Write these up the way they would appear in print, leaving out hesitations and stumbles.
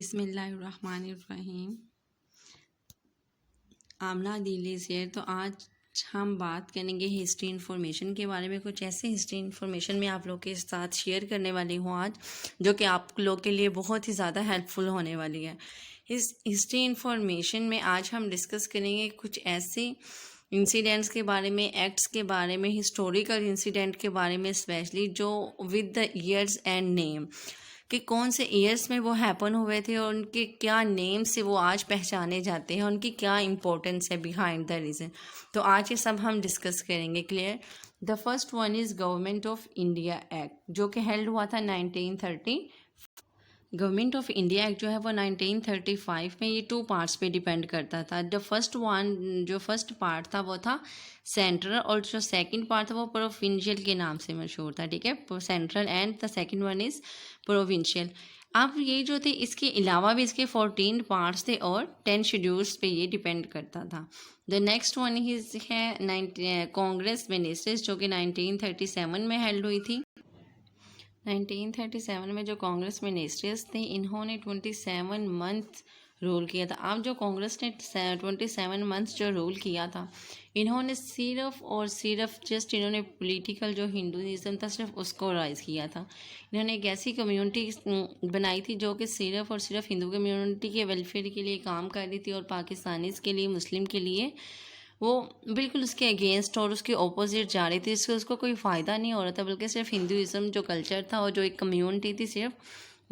बिस्मिल्लाहिर्रहमानिर्रहीम। आमना दिल्ली से। तो आज हम बात करेंगे हिस्ट्री इन्फॉर्मेशन के बारे में। कुछ ऐसे हिस्ट्री इन्फॉर्मेशन मैं आप लोग के साथ शेयर करने वाली हूँ आज, जो कि आप लोग के लिए बहुत ही ज़्यादा हेल्पफुल होने वाली है। इस हिस्ट्री इन्फॉर्मेशन में आज हम डिस्कस करेंगे कुछ ऐसे इंसिडेंट्स के बारे में, एक्ट्स के बारे में, हिस्टोरिकल इंसिडेंट के बारे में स्पेशली, जो with the years and name, कि कौन से ईयर्स में वो हैपन हुए थे और उनके क्या नेम से वो आज पहचाने जाते हैं, उनकी क्या इंपॉर्टेंस है बिहाइंड द रीज़न। तो आज ये सब हम डिस्कस करेंगे। Clear. The first one is government of India act, जो कि हेल्ड हुआ था 1930। गवर्नमेंट ऑफ इंडिया एक्ट जो है वो 1935 में, ये 2 पार्ट्स पे डिपेंड करता था। द फर्स्ट वन, जो फर्स्ट पार्ट था वो था सेंट्रल, और जो सेकंड पार्ट था वो प्रोविंशियल के नाम से मशहूर था। ठीक है, central and the second one is provincial. अब ये जो थे, इसके अलावा भी इसके 14 पार्ट्स थे और 10 शेड्यूल्स पे ये डिपेंड करता था। द नेक्स्ट वन इज है कांग्रेस मिनिस्टर्स, जो कि 1937 में हेल्ड हुई थी। 1937 में जो कांग्रेस मिनिस्टर्स थे, इन्होंने 27 मंथ रूल किया था। अब जो कांग्रेस ने 27 मंथ्स जो रूल किया था, इन्होंने सिर्फ और सिर्फ जस्ट इन्होंने पॉलिटिकल जो हिंदुइज्म था सिर्फ उसको राइज किया था। इन्होंने एक ऐसी कम्युनिटी बनाई थी जो कि सिर्फ और सिर्फ हिंदू कम्युनिटी के वेलफेयर के लिए काम कर रही थी, और पाकिस्तानीज़ के लिए, मुस्लिम के लिए वो बिल्कुल उसके अगेंस्ट और उसके ऑपोजिट जा रही थी। इससे उसको कोई फ़ायदा नहीं हो रहा था, बल्कि सिर्फ हिंदुइज़्म जो कल्चर था और जो एक कम्युनिटी थी, सिर्फ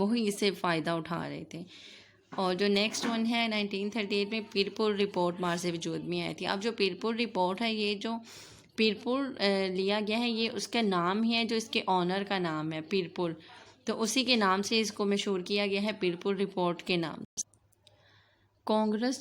वही इससे फ़ायदा उठा रहे थे। और जो नेक्स्ट वन है 1938 में पीरपुर रिपोर्ट मार से वजूद में आई थी। अब जो पीरपुर रिपोर्ट है, ये जो पीरपुर लिया गया है, ये उसका नाम ही है, जो इसके ऑनर का नाम है पीरपुर, तो उसी के नाम से इसको मशहूर किया गया है, पीरपुर रिपोर्ट के नाम। कांग्रेस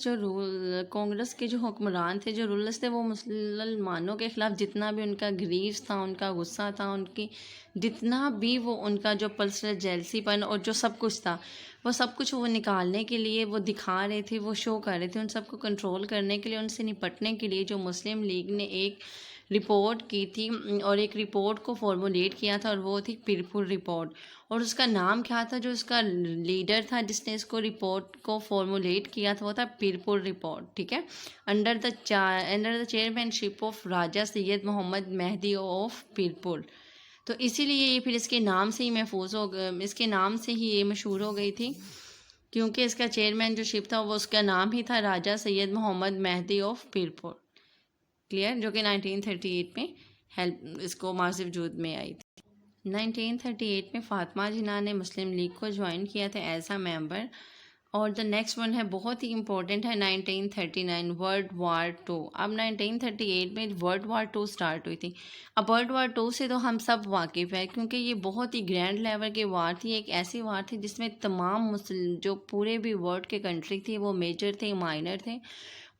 के जो हुक्मरान थे, जो रूलर्स थे, वो मुसलमानों के ख़िलाफ़ जितना भी उनका ग्रीव था, उनका गुस्सा था, उनकी जितना भी वो उनका जो पर्सनल जेलसीपन और जो सब कुछ था, वो सब कुछ वो निकालने के लिए वो दिखा रहे थे, वो शो कर रहे थे। उन सबको कंट्रोल करने के लिए, उनसे निपटने के लिए जो मुस्लिम लीग ने एक रिपोर्ट की थी और एक रिपोर्ट को फॉर्मुलेट किया था, और वो थी पीरपुर रिपोर्ट। और उसका नाम क्या था, जो उसका लीडर था जिसने इसको रिपोर्ट को फॉर्मुलेट किया था, वो था पीरपुर रिपोर्ट। ठीक है, under the chairmanship of Raja Syed Mohammad Mehdi of Pirpur. तो इसीलिए ये फिर इसके नाम से ही महफूज हो गया, इसके नाम से ही ये मशहूर हो गई थी, क्योंकि इसका चेयरमैन जो शिप था वो उसका नाम ही था राजा सैयद मोहम्मद मेहदी ऑफ पीरपुर। क्लियर, जो कि 1938 में हेल्प इसको मासिव वजूद में आई थी। 1938 में फातिमा जिन्ना ने मुस्लिम लीग को ज्वाइन किया था एज अ मेंबर। और द नेक्स्ट वन है, बहुत ही इंपॉर्टेंट है, 1939 वर्ल्ड वार टू। अब 1938 में वर्ल्ड वार टू स्टार्ट हुई थी। अब वर्ल्ड वार टू से तो हम सब वाकिफ़ है, क्योंकि ये बहुत ही ग्रैंड लेवल की वार थी। एक ऐसी वार थी जिसमें तमाम मुस्लिम जो पूरे भी वर्ल्ड के कंट्री थी, वो मेजर थे, माइनर थे,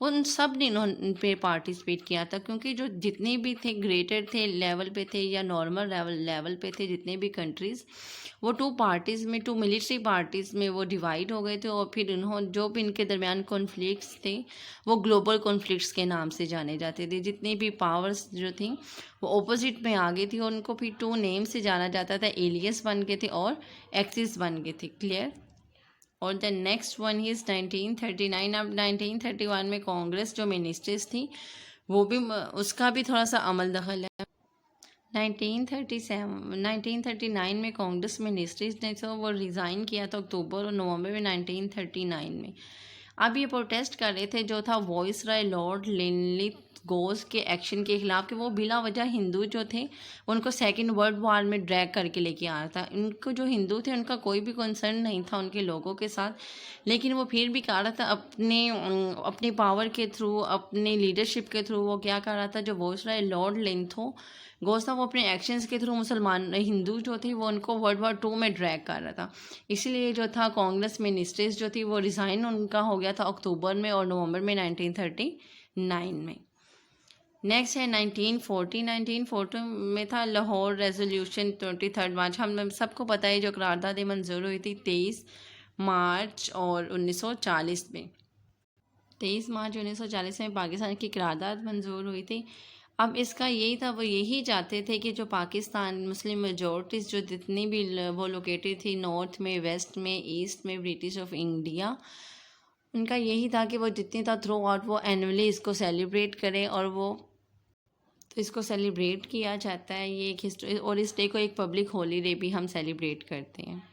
उन सब ने इन्होंने पे पार्टिसिपेट किया था। क्योंकि जो जितने भी थे, ग्रेटर थे लेवल पे थे या नॉर्मल लेवल पे थे, जितने भी कंट्रीज़, वो 2 पार्टीज़ में, 2 मिलिट्री पार्टीज़ में वो डिवाइड हो गए थे। और फिर इन्होंने जो भी इनके दरमियान कॉन्फ्लिक्ट्स थे, वो ग्लोबल कॉन्फ्लिक्ट्स के नाम से जाने जाते थे। जितनी भी पावर्स जो थी वो ऑपोजिट में आ गई थी, और उनको फिर 2 नेम से जाना जाता था, एलियस बन गए थे और एक्सिस बन गए थे। क्लियर। और द नेक्स्ट वन इज़ 1939। अब 1931 में कांग्रेस जो मिनिस्टर्स थी, वो भी उसका भी थोड़ा सा अमल दखल है। 1939 में कांग्रेस मिनिस्टर्स ने तो वो रिज़ाइन किया था अक्टूबर और नवंबर में 1939 में। अब ये प्रोटेस्ट कर रहे थे, जो था वॉइस राय लॉर्ड लिनलिथ गोज के एक्शन के खिलाफ, कि वो बिला वजह हिंदू जो थे उनको सेकेंड वर्ल्ड वार में ड्रैग करके लेके आ रहा था। इनको जो हिंदू थे उनका कोई भी कंसर्न नहीं था उनके लोगों के साथ, लेकिन वो फिर भी कर रहा था अपनी पावर के थ्रू, अपनी लीडरशिप के थ्रू। वो क्या कर रहा था, जो वॉइस राय लॉर्ड लिनथो गोज था, वो अपने एक्शंस के थ्रू मुसलमान हिंदू जो थे वो उनको वर्ल्ड वार टू में ड्रैग कर रहा था। इसलिए जो था कांग्रेस मिनिस्टर्स जो थी वो रिज़ाइन उनका हो गया था अक्टूबर में और नवंबर में 1939 में। नेक्स्ट है 1940। 1940 में था लाहौर रेजोल्यूशन 23 मार्च। हम सबको पता है, जो करारदाद मंजूर हुई थी 23 मार्च और 1940 में। 23 मार्च 1940 में पाकिस्तान की करारदाद मंजूर हुई थी। अब इसका यही था, वो यही चाहते थे कि जो पाकिस्तान मुस्लिम मेजॉरिटीज़ जो जितनी भी वो लोकेटेड थी नॉर्थ में, वेस्ट में, ईस्ट में, ब्रिटिश ऑफ इंडिया, उनका यही था कि वो जितनी था थ्रू आउट वो एनुअली इसको सेलिब्रेट करें, और वो तो इसको सेलिब्रेट किया जाता है। ये एक हिस्ट्री, और इस डे को एक पब्लिक हॉलीडे भी हम सेलिब्रेट करते हैं।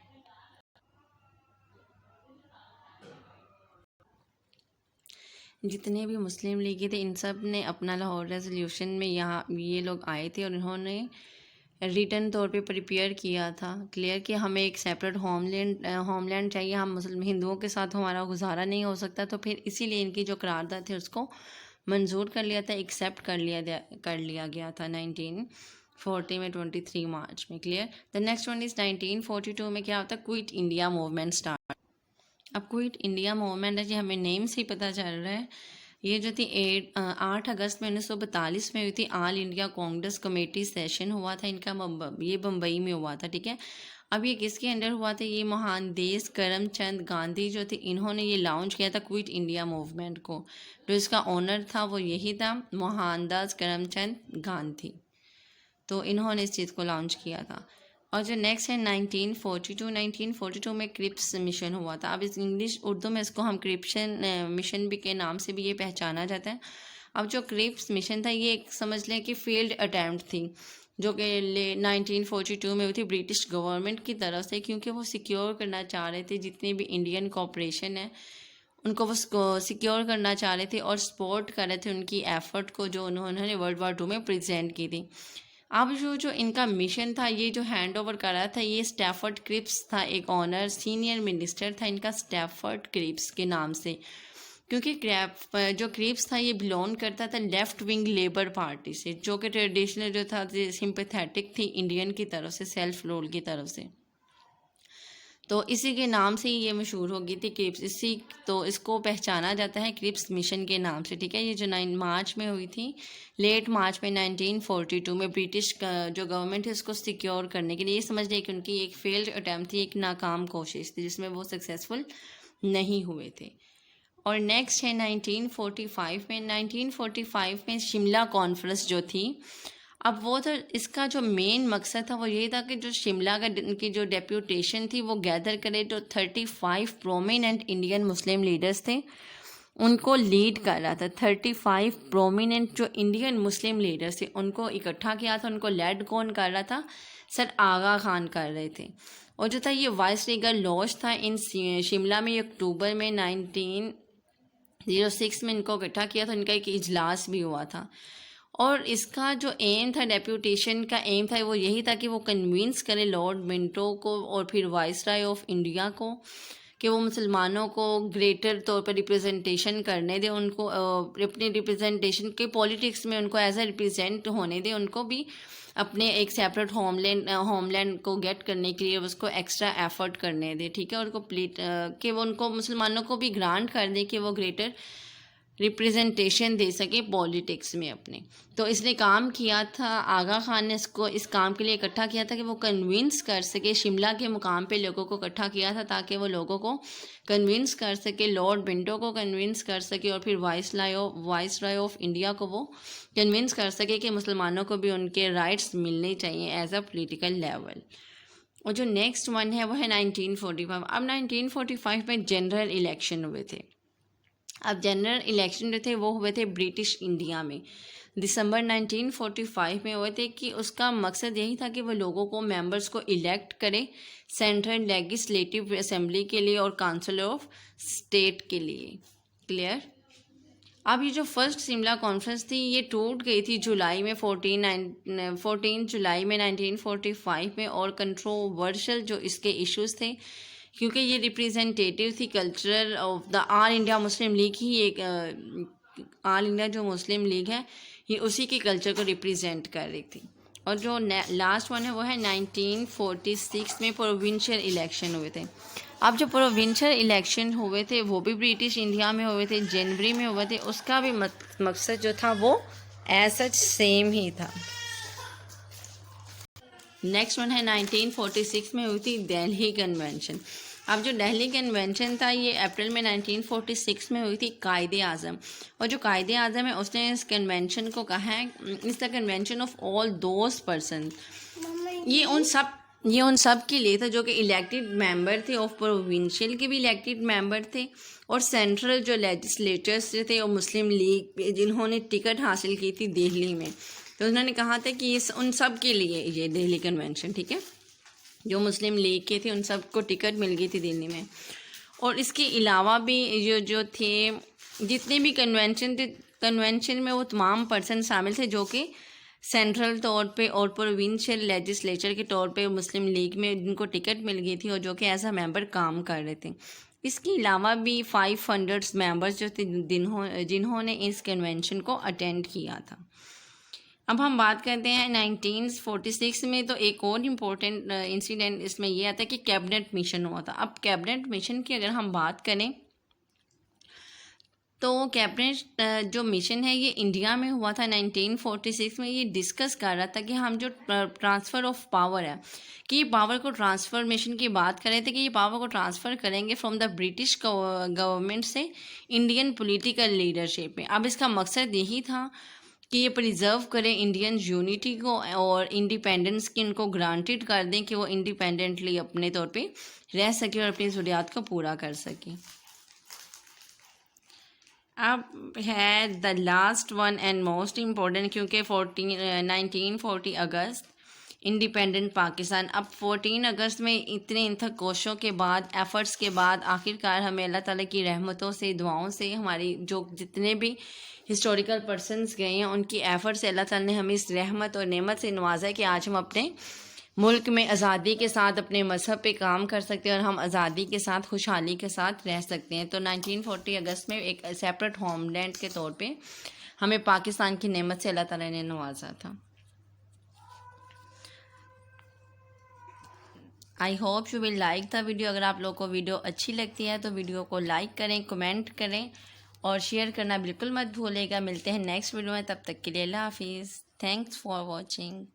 जितने भी मुस्लिम लीगी थे इन सब ने अपना लाहौर रेजोल्यूशन में यहाँ ये लोग आए थे, और इन्होंने रिटर्न तौर पे प्रिपेयर किया था क्लियर कि हमें एक सेपरेट होमलैंड चाहिए, हम मुस्लिम हिंदुओं के साथ हमारा गुजारा नहीं हो सकता। तो फिर इसीलिए इनकी जो करारदाद थी उसको मंजूर कर लिया था, एक्सेप्ट कर लिया गया था 1940 में 23 मार्च में। Clear. The next one is 1942 में क्या होता है, क्विट इंडिया मूवमेंट स्टार्ट। अब क्विट इंडिया मूवमेंट है जी, हमें नेम से ही पता चल रहा है। ये जो थी 8 अगस्त में 1942 में हुई थी। All India Congress committee session हुआ था इनका, ये बम्बई में हुआ था। ठीक है। अब ये किसके अंडर हुआ था, ये मोहनदास करमचंद गांधी जो थे इन्होंने ये लॉन्च किया था क्विट इंडिया मूवमेंट को। जो इसका ओनर था वो यही था, मोहनदास करमचंद गांधी। तो इन्होंने इस चीज़ को लॉन्च किया था। और जो नेक्स्ट है 1942 में क्रिप्स मिशन हुआ था। अब इस इंग्लिश उर्दू में इसको हम क्रिप्शन मिशन भी के नाम से भी ये पहचाना जाता है। अब जो क्रिप्स मिशन था ये एक समझ लें कि फील्ड अटैम्प्ट थी, जो कि 1942 में हुई थी ब्रिटिश गवर्नमेंट की तरफ से, क्योंकि वो सिक्योर करना चाह रहे थे जितनी भी इंडियन कॉपरेशन है उनको वो सिक्योर करना चाह रहे थे, और सपोर्ट कर रहे थे उनकी एफर्ट को जो उन्होंने वर्ल्ड वार 2 में प्रेजेंट की थी। अब जो इनका मिशन था, ये जो हैंड ओवर कर रहा था ये स्टैफर्ड क्रिप्स था, एक ऑनर सीनियर मिनिस्टर था इनका स्टैफर्ड क्रिप्स के नाम से, क्योंकि जो क्रिप्स था ये बिलोंग करता था लेफ्ट विंग लेबर पार्टी से, जो कि ट्रेडिशनल जो था सिंपैथेटिक थी इंडियन की तरफ से, सेल्फ रूल की तरफ से। तो इसी के नाम से ही ये मशहूर हो गई थी क्रिप्स, इसी तो इसको पहचाना जाता है क्रिप्स मिशन के नाम से। ठीक है। ये जो 9 मार्च में हुई थी, लेट मार्च में 1942 में ब्रिटिश जो गवर्नमेंट है उसको सिक्योर करने के लिए, ये समझ लिया कि उनकी एक फेल्ड अटैम्प्ट थी, एक नाकाम कोशिश थी जिसमें वो सक्सेसफुल नहीं हुए थे। और नेक्स्ट है 1945 में शिमला कॉन्फ्रेंस जो थी। अब वो तो इसका जो मेन मकसद था वो यही था कि जो शिमला की जो डेप्यूटेशन थी वो गैदर करे, जो 35 प्रोमिनेंट इंडियन मुस्लिम लीडर्स थे उनको लीड कर रहा था। 35 प्रोमिनेंट जो इंडियन मुस्लिम लीडर्स थे उनको इकट्ठा किया था, उनको लीड कौन कर रहा था, सर आगा खान कर रहे थे। और जो था ये वाइस रीगर लॉज था इन शिमला में, अक्टूबर में 1906 में इनको इकट्ठा किया था, इनका एक इजलास भी हुआ था। और इसका जो एम था, डेप्यूटेशन का एम था वो यही था कि वो कन्विंस करे लॉर्ड मिंटो को और फिर वाइसराय ऑफ इंडिया को कि वो मुसलमानों को ग्रेटर तौर पर रिप्रेजेंटेशन करने दे, उनको अपनी रिप्रेजेंटेशन के पॉलिटिक्स में उनको एज ए रिप्रेजेंट होने दे, उनको भी अपने एक सेपरेट होमलैंड को गेट करने के लिए उसको एक्स्ट्रा एफर्ट करने दे। ठीक है। और कि वो उनको मुसलमानों को भी ग्रांट कर दे कि वो ग्रेटर रिप्रेजेंटेशन दे सके पॉलिटिक्स में अपने। तो इसने काम किया था, आगा खान ने इसको इस काम के लिए इकट्ठा किया था कि वो कन्विंस कर सके, शिमला के मुकाम पे लोगों को इकट्ठा किया था ताकि वो लोगों को कन्विंस कर सके, लॉर्ड मिंटो को कन्विंस कर सके और फिर वाइसराय ऑफ इंडिया को वो कन्विंस कर सके कि मुसलमानों को भी उनके राइट्स मिलने चाहिए एज अ पोलिटिकल लेवल। और जो नेक्स्ट वन है वो है 1945। अब 1945 में जनरल इलेक्शन हुए थे। अब जनरल इलेक्शन जो थे वो हुए थे ब्रिटिश इंडिया में, दिसंबर 1945 में हुए थे, कि उसका मकसद यही था कि वो लोगों को मेंबर्स को इलेक्ट करे सेंट्रल लेजिस्लेटिव असेंबली के लिए और काउंसिल ऑफ स्टेट के लिए। क्लियर। अब ये जो फर्स्ट शिमला कॉन्फ्रेंस थी ये टूट गई थी जुलाई में 14 जुलाई में 1945 में, और कंट्रोवर्शियल जो इसके इश्यूज थे, क्योंकि ये रिप्रेजेंटेटिव थी cultural of the All India Muslim League ही, एक ऑल इंडिया जो मुस्लिम लीग है ये उसी के कल्चर को रिप्रेजेंट कर रही थी। और जो लास्ट वन है वो है 1946 में प्रोविंशियल इलेक्शन हुए थे। अब जो प्रोविंशियल इलेक्शन हुए थे वो भी ब्रिटिश इंडिया में हुए थे, जनवरी में हुए थे, उसका भी मकसद जो था वो एज सच सेम ही था। नेक्स्ट वन है 1946 में हुई थी दिल्ली कन्वेंशन। अब जो दिल्ली कन्वेंशन था ये अप्रैल में 1946 में हुई थी कायदे आज़म, और जो कायदे आज़म है उसने इस कन्वेंशन को कहा है इस the convention of all those person. ये उन सब के लिए था जो कि इलेक्टेड मेंबर थे, ऑफ प्रोविंशियल के भी इलेक्टेड मेंबर थे, और सेंट्रल जो लेजिस्लेटर्स थे और मुस्लिम लीग जिन्होंने टिकट हासिल की थी दिल्ली में। तो उन्होंने कहा था कि इस उन सब के लिए ये दिल्ली कन्वेंशन, ठीक है, जो मुस्लिम लीग के थे उन सब को टिकट मिल गई थी दिल्ली में। और इसके अलावा भी जो थे जितने भी कन्वेंशन थे, कन्वेंशन में वो तमाम पर्सन शामिल थे जो कि सेंट्रल तौर पे और प्रोविंशियल लेजिस्लेचर के तौर पे मुस्लिम लीग में जिनको टिकट मिल गई थी और जो कि एज अ मेंबर काम कर रहे थे। इसके अलावा भी 500 मेंबर्स जो थे जिन्होंने इस कन्वेंशन को अटेंड किया था। अब हम बात करते हैं 1946 में, तो एक और इम्पोर्टेंट इंसिडेंट इसमें यह आता है कि कैबिनेट मिशन हुआ था। अब कैबिनेट मिशन की अगर हम बात करें तो कैबिनेट जो मिशन है ये इंडिया में हुआ था 1946 में। ये डिस्कस कर रहा था कि हम जो ट्रांसफ़र ऑफ पावर है कि ये पावर को ट्रांसफॉर्मेशन की बात कर रहे थे कि ये पावर को ट्रांसफ़र करेंगे फ्रॉम द ब्रिटिश गवर्नमेंट से इंडियन पॉलिटिकल लीडरशिप में। अब इसका मकसद यही था कि ये प्रिजर्व करें इंडियन यूनिटी को और इंडिपेंडेंस की उनको ग्रांटेड कर दें कि वो इंडिपेंडेंटली अपने तौर पे रह सके और अपनी ज़रूरियात को पूरा कर सके। अब है the last one and most important, क्योंकि 1940 अगस्त इंडिपेंडेंट पाकिस्तान। अब 14 अगस्त में इतने इंथक कोशों के बाद, एफ़र्ट्स के बाद आखिरकार हमें अल्लाह ताला की रहमतों से, दुआओं से, हमारी जो जितने भी हिस्टोरिकल पर्सनस गए हैं उनकी एफ़र्ट से अल्लाह ताला ने हमें इस रहमत और नेमत से नवाजा है कि आज हम अपने मुल्क में आज़ादी के साथ अपने मज़हब पे काम कर सकते हैं और हम आज़ादी के साथ खुशहाली के साथ रह सकते हैं। तो 1940 अगस्त में एक सेपरेट होमलैंड के तौर पे हमें पाकिस्तान की नेमत से अल्लाह ताला ने नवाजा था। I hope you will like the video. अगर आप लोगों को वीडियो अच्छी लगती है तो वीडियो को लाइक करें, कमेंट करें और शेयर करना बिल्कुल मत भूलिएगा। मिलते हैं नेक्स्ट वीडियो में, तब तक के लिए अल्लाह हाफिज़। Thanks for watching.